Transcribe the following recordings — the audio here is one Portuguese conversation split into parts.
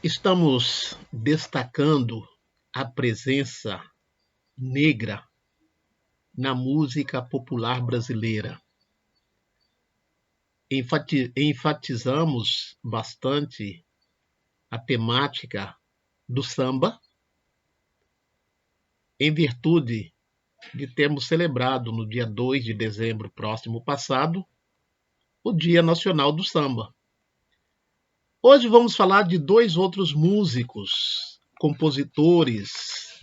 Estamos destacando a presença negra na música popular brasileira. Enfatizamos bastante a temática do samba, em virtude de termos celebrado no dia 2 de dezembro próximo passado o Dia Nacional do Samba. Hoje vamos falar de dois outros músicos, compositores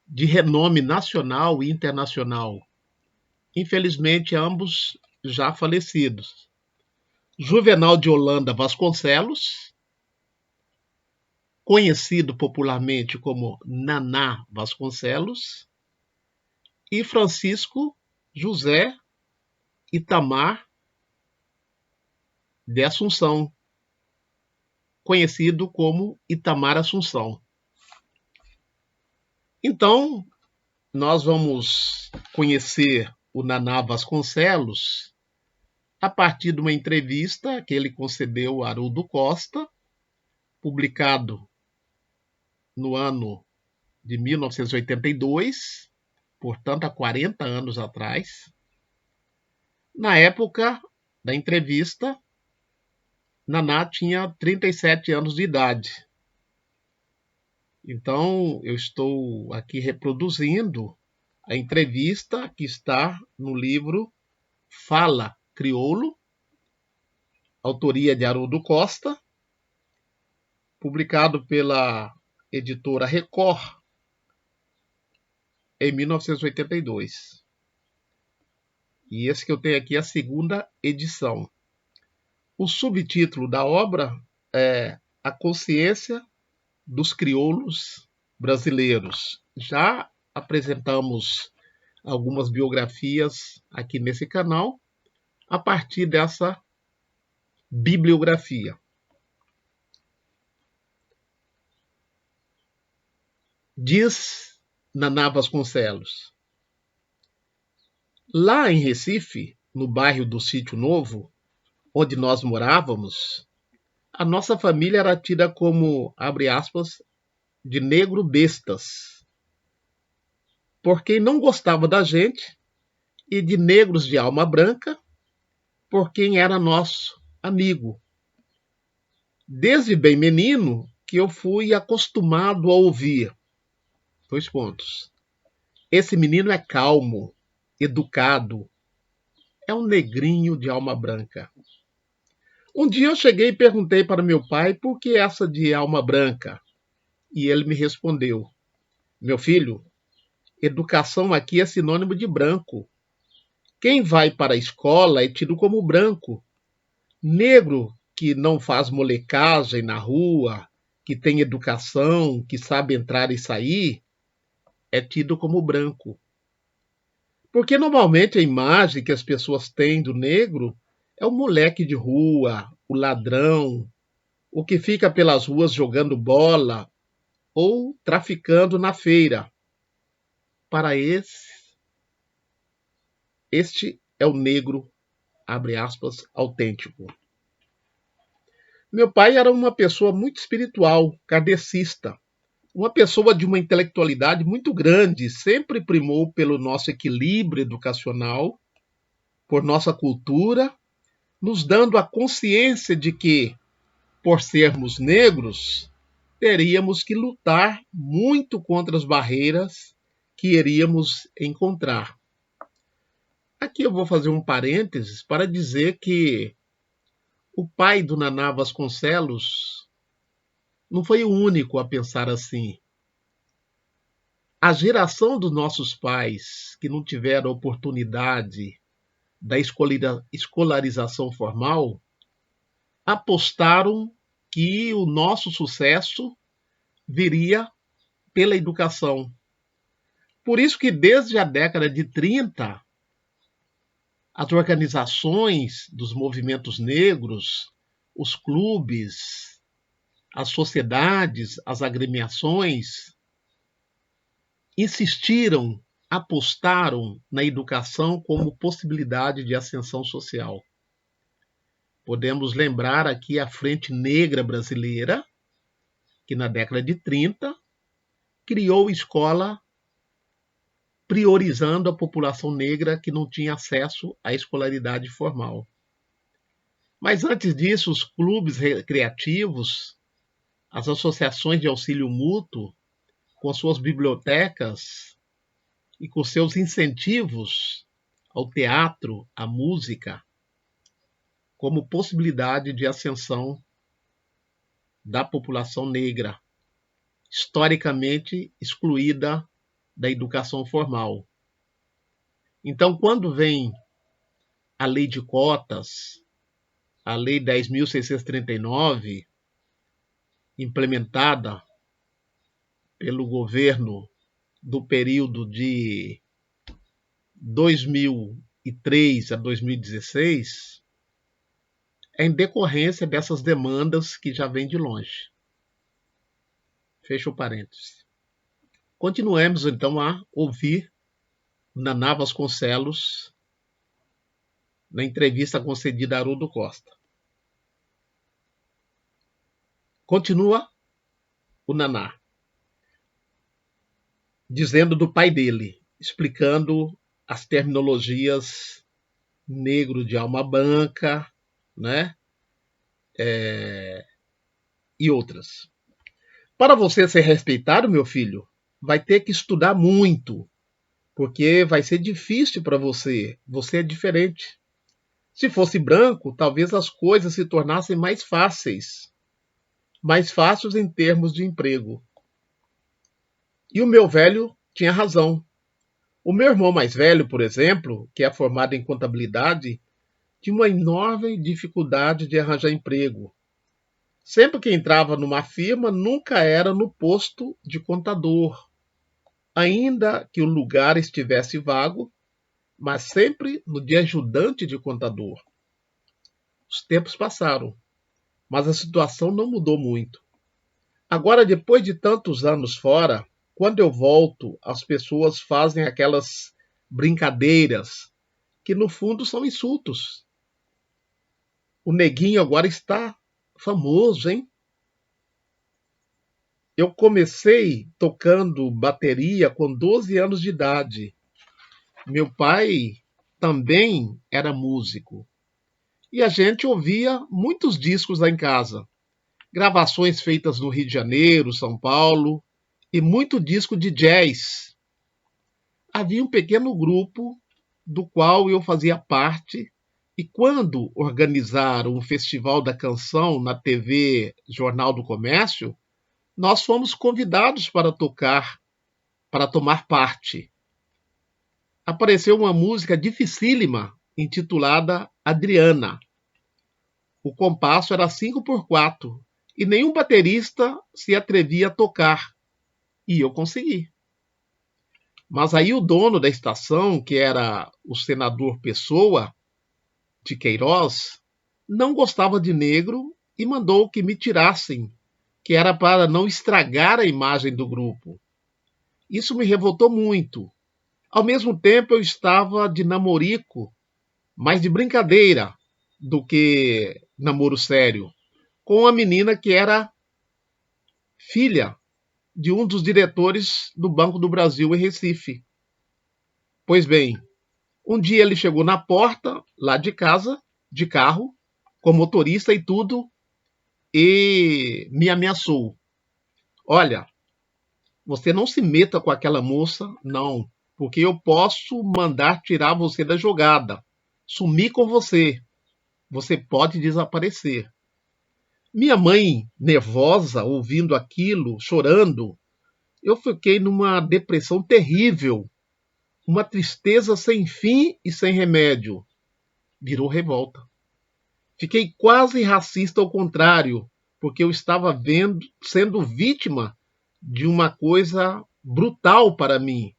de renome nacional e internacional, infelizmente ambos já falecidos. Juvenal de Holanda Vasconcelos, conhecido popularmente como Naná Vasconcelos, e Francisco José Itamar de Assunção, conhecido como Itamar Assunção. Então, nós vamos conhecer o Naná Vasconcelos a partir de uma entrevista que ele concedeu a Haroldo Costa, publicado no ano de 1982, portanto há 40 anos atrás. Na época da entrevista, Naná tinha 37 anos de idade. Então, eu estou aqui reproduzindo a entrevista que está no livro Fala Crioulo, autoria de Haroldo Costa, publicado pela editora Record em 1982. E esse que eu tenho aqui é a segunda edição. O subtítulo da obra é A Consciência dos Crioulos Brasileiros. Já apresentamos algumas biografias aqui nesse canal a partir dessa bibliografia. Diz Naná Vasconcelos: lá em Recife, no bairro do Sítio Novo, onde nós morávamos, a nossa família era tida como, abre aspas, de negro bestas, por quem não gostava da gente, e de negros de alma branca, por quem era nosso amigo. Desde bem menino que eu fui acostumado a ouvir. Dois pontos. Esse menino é calmo, educado, é um negrinho de alma branca. Um dia eu cheguei e perguntei para meu pai por que essa de alma branca. E ele me respondeu: meu filho, educação aqui é sinônimo de branco. Quem vai para a escola é tido como branco. Negro que não faz molecagem na rua, que tem educação, que sabe entrar e sair, é tido como branco. Porque normalmente a imagem que as pessoas têm do negro é o moleque de rua, o ladrão, o que fica pelas ruas jogando bola ou traficando na feira. Para este é o negro, abre aspas, autêntico. Meu pai era uma pessoa muito espiritual, kardecista, uma pessoa de uma intelectualidade muito grande, sempre primou pelo nosso equilíbrio educacional, por nossa cultura, nos dando a consciência de que, por sermos negros, teríamos que lutar muito contra as barreiras que iríamos encontrar. Aqui eu vou fazer um parênteses para dizer que o pai do Naná Vasconcelos não foi o único a pensar assim. A geração dos nossos pais que não tiveram oportunidade da escolarização formal apostaram que o nosso sucesso viria pela educação. Por isso que desde a década de 30, as organizações dos movimentos negros, os clubes, as sociedades, as agremiações, insistiram, apostaram na educação como possibilidade de ascensão social. Podemos lembrar aqui a Frente Negra Brasileira, que na década de 30 criou escola priorizando a população negra que não tinha acesso à escolaridade formal. Mas antes disso, os clubes recreativos, as associações de auxílio mútuo, com suas bibliotecas e com seus incentivos ao teatro, à música, como possibilidade de ascensão da população negra, historicamente excluída da educação formal. Então, quando vem a lei de cotas, a lei 10.639, implementada pelo governo do período de 2003 a 2016, é em decorrência dessas demandas que já vêm de longe. Fecha o parênteses. Continuemos então a ouvir Naná Vasconcelos na entrevista concedida a Haroldo Costa. Continua o Naná, dizendo do pai dele, explicando as terminologias negro de alma branca, né? E outras. Para você ser respeitado, meu filho, vai ter que estudar muito, porque vai ser difícil para você. Você é diferente. Se fosse branco, talvez as coisas se tornassem mais fáceis em termos de emprego. E o meu velho tinha razão. O meu irmão mais velho, por exemplo, que é formado em contabilidade, tinha uma enorme dificuldade de arranjar emprego. Sempre que entrava numa firma, nunca era no posto de contador, ainda que o lugar estivesse vago, mas sempre no de ajudante de contador. Os tempos passaram, mas a situação não mudou muito. Agora, depois de tantos anos fora, quando eu volto, as pessoas fazem aquelas brincadeiras que no fundo são insultos. O neguinho agora está famoso, hein? Eu comecei tocando bateria com 12 anos de idade. Meu pai também era músico. E a gente ouvia muitos discos lá em casa. Gravações feitas no Rio de Janeiro, São Paulo, e muito disco de jazz. Havia um pequeno grupo do qual eu fazia parte, e quando organizaram um festival da canção na TV Jornal do Comércio, nós fomos convidados para tocar, para tomar parte. Apareceu uma música dificílima, intitulada Adriana. O compasso era 5/4 e nenhum baterista se atrevia a tocar. E eu consegui. Mas aí o dono da estação, que era o senador Pessoa de Queiroz, não gostava de negro e mandou que me tirassem, que era para não estragar a imagem do grupo. Isso me revoltou muito. Ao mesmo tempo eu estava de namorico, mais de brincadeira do que namoro sério, com uma menina que era filha de um dos diretores do Banco do Brasil em Recife. Pois bem, um dia ele chegou na porta, lá de casa, de carro, com motorista e tudo, e me ameaçou. Olha, você não se meta com aquela moça, não, porque eu posso mandar tirar você da jogada, sumir com você. Você pode desaparecer. Minha mãe, nervosa, ouvindo aquilo, chorando, eu fiquei numa depressão terrível, uma tristeza sem fim e sem remédio. Virou revolta. Fiquei quase racista ao contrário, porque eu estava sendo vítima de uma coisa brutal para mim.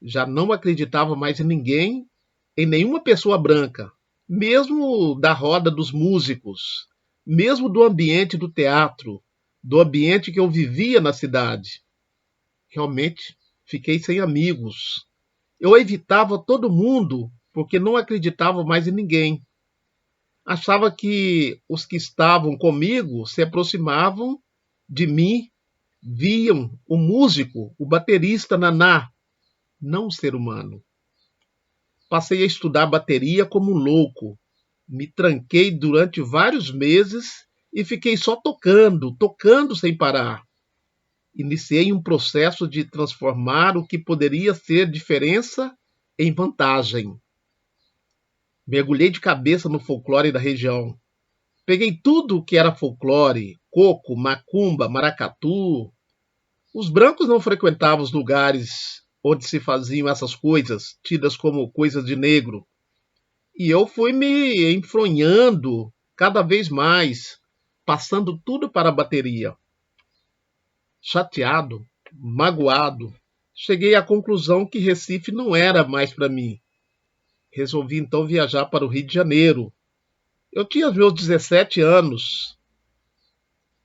Já não acreditava mais em ninguém, em nenhuma pessoa branca, mesmo da roda dos músicos, mesmo do ambiente do teatro, do ambiente que eu vivia na cidade. Realmente fiquei sem amigos. Eu evitava todo mundo porque não acreditava mais em ninguém. Achava que os que estavam comigo se aproximavam de mim, viam o músico, o baterista Naná, não o ser humano. Passei a estudar bateria como um louco. Me tranquei durante vários meses e fiquei só tocando, tocando sem parar. Iniciei um processo de transformar o que poderia ser diferença em vantagem. Mergulhei de cabeça no folclore da região. Peguei tudo o que era folclore, coco, macumba, maracatu. Os brancos não frequentavam os lugares onde se faziam essas coisas, tidas como coisas de negro. E eu fui me enfronhando cada vez mais, passando tudo para a bateria. Chateado, magoado, cheguei à conclusão que Recife não era mais para mim. Resolvi então viajar para o Rio de Janeiro. Eu tinha meus 17 anos.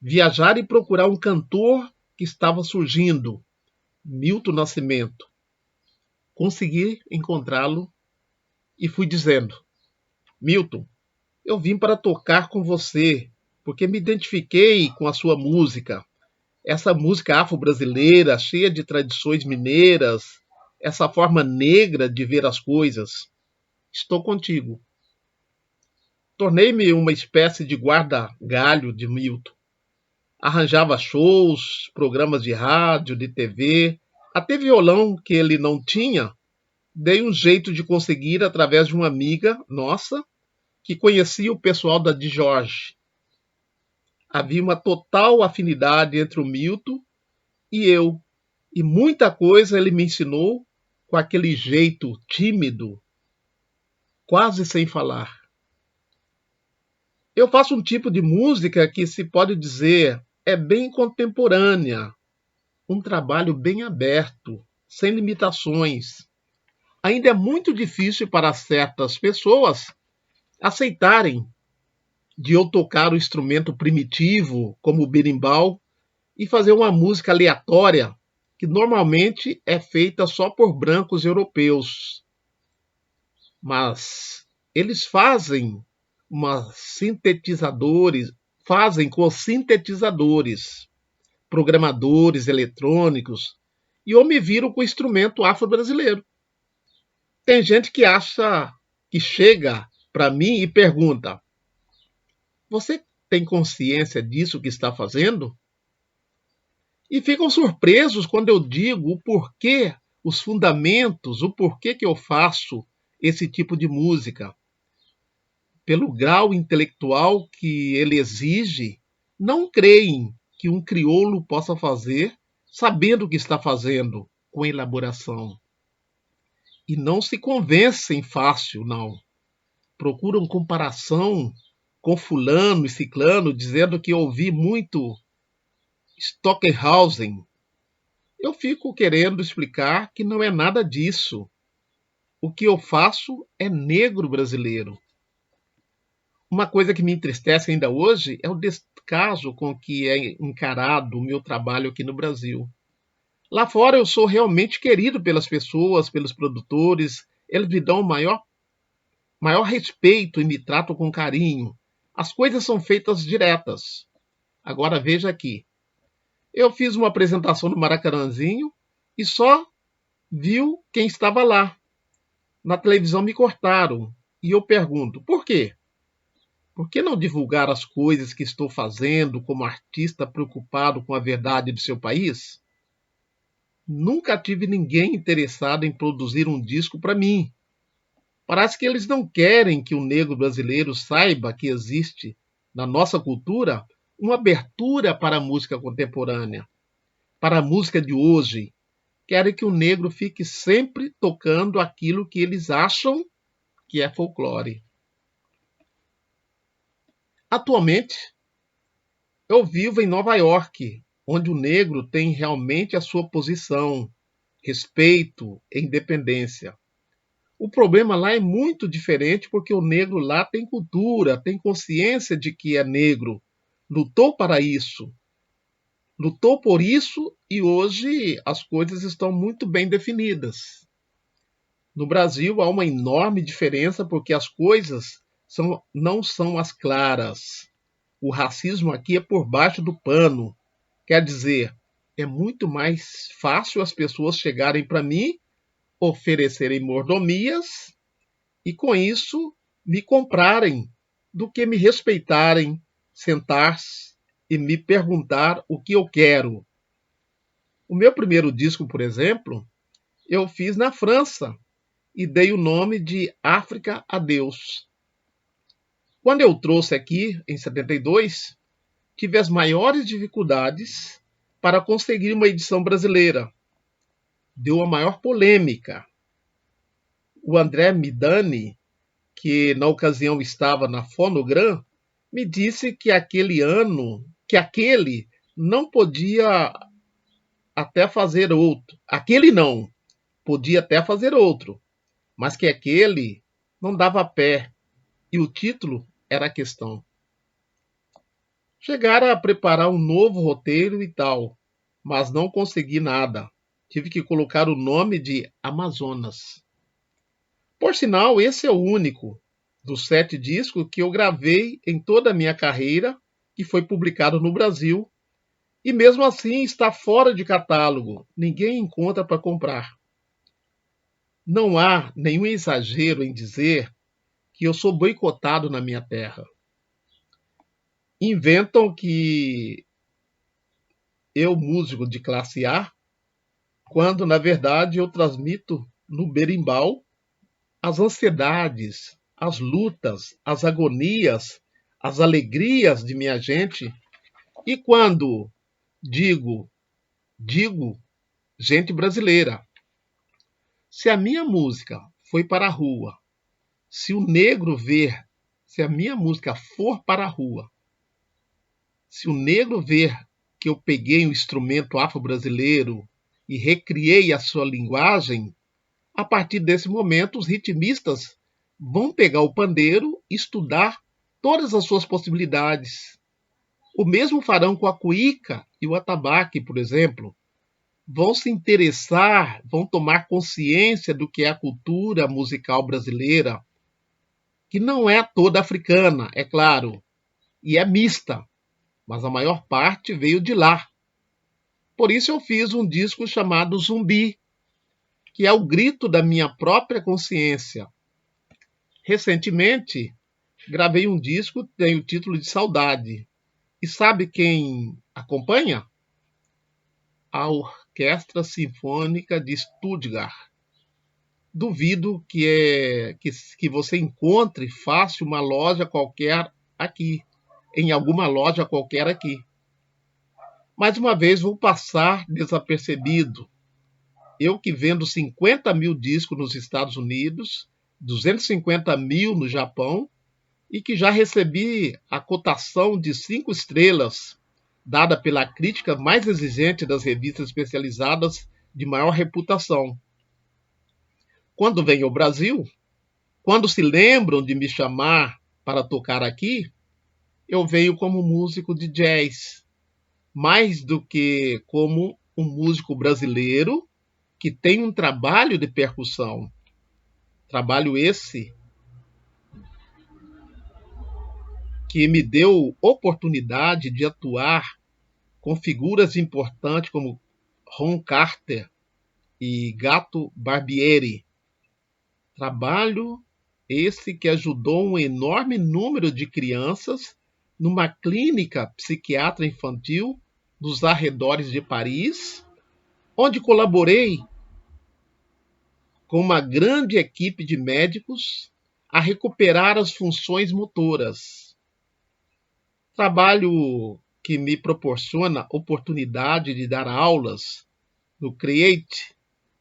Viajar e procurar um cantor que estava surgindo, Milton Nascimento. Consegui encontrá-lo e fui dizendo: Milton, eu vim para tocar com você, porque me identifiquei com a sua música. Essa música afro-brasileira, cheia de tradições mineiras, essa forma negra de ver as coisas. Estou contigo. Tornei-me uma espécie de guarda-galho de Milton. Arranjava shows, programas de rádio, de TV, até violão que ele não tinha, dei um jeito de conseguir através de uma amiga nossa que conhecia o pessoal da Di Jorge. Havia uma total afinidade entre o Milton e eu, e muita coisa ele me ensinou com aquele jeito tímido, quase sem falar. Eu faço um tipo de música que se pode dizer é bem contemporânea, um trabalho bem aberto, sem limitações. Ainda é muito difícil para certas pessoas aceitarem de eu tocar o instrumento primitivo, como o berimbau, e fazer uma música aleatória, que normalmente é feita só por brancos europeus. Mas eles fazem com sintetizadores, programadores eletrônicos, e eu me viro com o instrumento afro-brasileiro. Tem gente que acha que chega para mim e pergunta: você tem consciência disso que está fazendo? E ficam surpresos quando eu digo o porquê, os fundamentos, o porquê que eu faço esse tipo de música. Pelo grau intelectual que ele exige, não creem que um crioulo possa fazer sabendo o que está fazendo, com elaboração. E não se convencem fácil, não. Procuram comparação com fulano e ciclano, dizendo que ouvi muito Stockhausen. Eu fico querendo explicar que não é nada disso. O que eu faço é negro brasileiro. Uma coisa que me entristece ainda hoje é o descaso com que é encarado o meu trabalho aqui no Brasil. Lá fora eu sou realmente querido pelas pessoas, pelos produtores, eles me dão o maior respeito e me tratam com carinho. As coisas são feitas diretas. Agora veja aqui. Eu fiz uma apresentação no Maracanãzinho e só viu quem estava lá. Na televisão me cortaram. E eu pergunto, por quê? Por que não divulgar as coisas que estou fazendo como artista preocupado com a verdade do seu país? Nunca tive ninguém interessado em produzir um disco para mim. Parece que eles não querem que o negro brasileiro saiba que existe, na nossa cultura, uma abertura para a música contemporânea, para a música de hoje. Querem que o negro fique sempre tocando aquilo que eles acham que é folclore. Atualmente, eu vivo em Nova York, onde o negro tem realmente a sua posição, respeito e independência. O problema lá é muito diferente porque o negro lá tem cultura, tem consciência de que é negro, lutou para isso, lutou por isso e hoje as coisas estão muito bem definidas. No Brasil há uma enorme diferença porque as coisas não são as claras. O racismo aqui é por baixo do pano. Quer dizer, é muito mais fácil as pessoas chegarem para mim, oferecerem mordomias e, com isso, me comprarem, do que me respeitarem, sentar-se e me perguntar o que eu quero. O meu primeiro disco, por exemplo, eu fiz na França e dei o nome de África a Deus. Quando eu trouxe aqui, em 72, tive as maiores dificuldades para conseguir uma edição brasileira. Deu a maior polêmica. O André Midani, que na ocasião estava na Fonogram, me disse que aquele não podia até fazer outro. Aquele não, podia até fazer outro, mas que aquele não dava pé. E o título era a questão. Chegaram a preparar um novo roteiro e tal, mas não consegui nada. Tive que colocar o nome de Amazonas. Por sinal, esse é o único dos 7 discos que eu gravei em toda a minha carreira e foi publicado no Brasil. E mesmo assim está fora de catálogo. Ninguém encontra para comprar. Não há nenhum exagero em dizer que eu sou boicotado na minha terra. Inventam que eu, músico de classe A, quando na verdade eu transmito no berimbau as ansiedades, as lutas, as agonias, as alegrias de minha gente. E quando digo gente brasileira. Se a minha música foi para a rua, se o negro ver, se a minha música for para a rua, se o negro ver que eu peguei um instrumento afro-brasileiro e recriei a sua linguagem, a partir desse momento os ritmistas vão pegar o pandeiro e estudar todas as suas possibilidades. O mesmo farão com a cuíca e o atabaque, por exemplo. Vão se interessar, vão tomar consciência do que é a cultura musical brasileira, que não é toda africana, é claro, e é mista, mas a maior parte veio de lá. Por isso eu fiz um disco chamado Zumbi, que é o grito da minha própria consciência. Recentemente, gravei um disco que tem o título de Saudade. E sabe quem acompanha? A Orquestra Sinfônica de Stuttgart. Duvido que você encontre fácil uma loja qualquer aqui, em alguma loja qualquer aqui. Mais uma vez vou passar desapercebido. Eu que vendo 50 mil discos nos Estados Unidos, 250 mil no Japão, e que já recebi a cotação de 5 estrelas, dada pela crítica mais exigente das revistas especializadas de maior reputação. Quando venho ao Brasil, quando se lembram de me chamar para tocar aqui, eu venho como músico de jazz, mais do que como um músico brasileiro que tem um trabalho de percussão. Trabalho esse que me deu oportunidade de atuar com figuras importantes como Ron Carter e Gato Barbieri. Trabalho esse que ajudou um enorme número de crianças numa clínica psiquiatra infantil nos arredores de Paris, onde colaborei com uma grande equipe de médicos a recuperar as funções motoras. Trabalho que me proporciona oportunidade de dar aulas no Create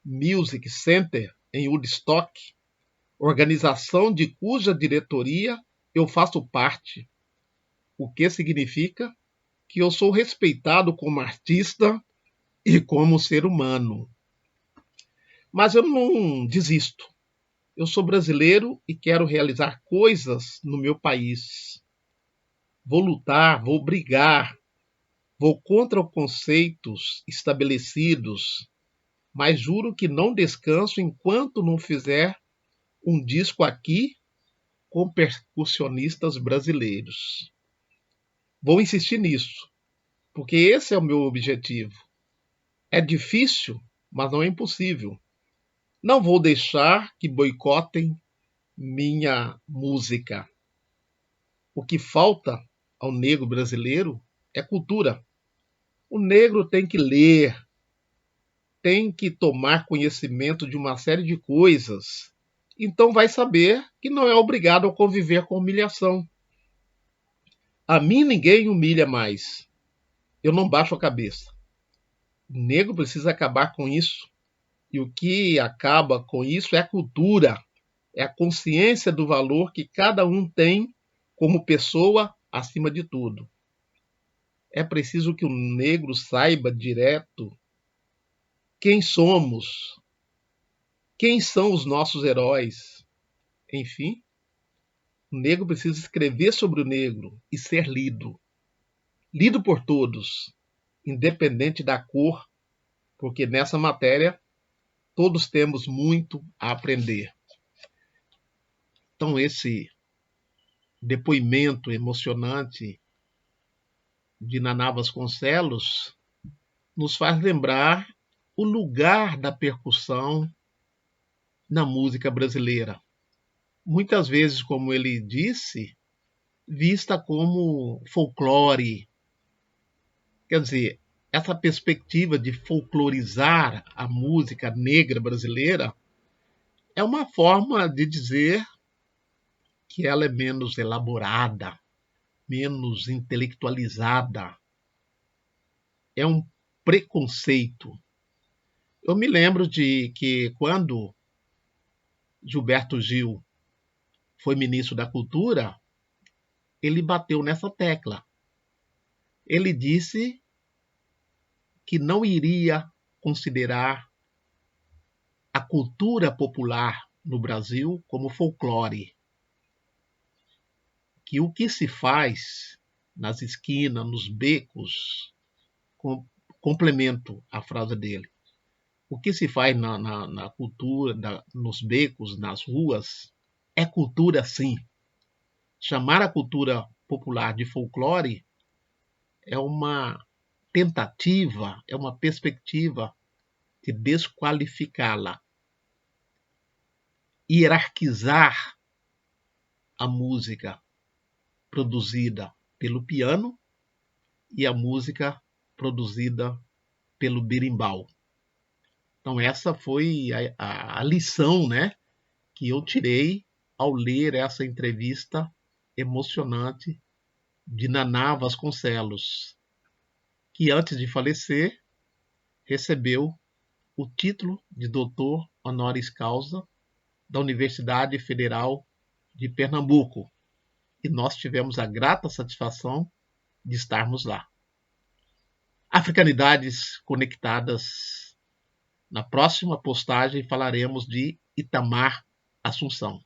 Music Center em Woodstock, organização de cuja diretoria eu faço parte, o que significa que eu sou respeitado como artista e como ser humano. Mas eu não desisto. Eu sou brasileiro e quero realizar coisas no meu país. Vou lutar, vou brigar, vou contra os conceitos estabelecidos, mas juro que não descanso enquanto não fizer um disco aqui com percussionistas brasileiros. Vou insistir nisso, porque esse é o meu objetivo. É difícil, mas não é impossível. Não vou deixar que boicotem minha música. O que falta ao negro brasileiro é cultura. O negro tem que ler, tem que tomar conhecimento de uma série de coisas. Então vai saber que não é obrigado a conviver com humilhação. A mim ninguém humilha mais. Eu não baixo a cabeça. O negro precisa acabar com isso. E o que acaba com isso é a cultura, é a consciência do valor que cada um tem como pessoa acima de tudo. É preciso que o negro saiba direto quem somos, quem são os nossos heróis. Enfim, o negro precisa escrever sobre o negro e ser lido. Lido por todos, independente da cor, porque nessa matéria todos temos muito a aprender. Então, esse depoimento emocionante de Naná Vasconcelos nos faz lembrar o lugar da percussão na música brasileira. Muitas vezes, como ele disse, vista como folclore. Quer dizer, essa perspectiva de folclorizar a música negra brasileira é uma forma de dizer que ela é menos elaborada, menos intelectualizada. É um preconceito. Eu me lembro de que quando Gilberto Gil foi ministro da Cultura, ele bateu nessa tecla. Ele disse que não iria considerar a cultura popular no Brasil como folclore. Que o que se faz nas esquinas, nos becos, complemento a frase dele, o que se faz na cultura, nos becos, nas ruas, é cultura sim. Chamar a cultura popular de folclore é uma tentativa, é uma perspectiva de desqualificá-la, hierarquizar a música produzida pelo piano e a música produzida pelo berimbau. Então essa foi a lição, né, que eu tirei ao ler essa entrevista emocionante de Naná Vasconcelos, que antes de falecer recebeu o título de doutor honoris causa da Universidade Federal de Pernambuco. E nós tivemos a grata satisfação de estarmos lá. Africanidades conectadas. Na próxima postagem falaremos de Itamar Assunção.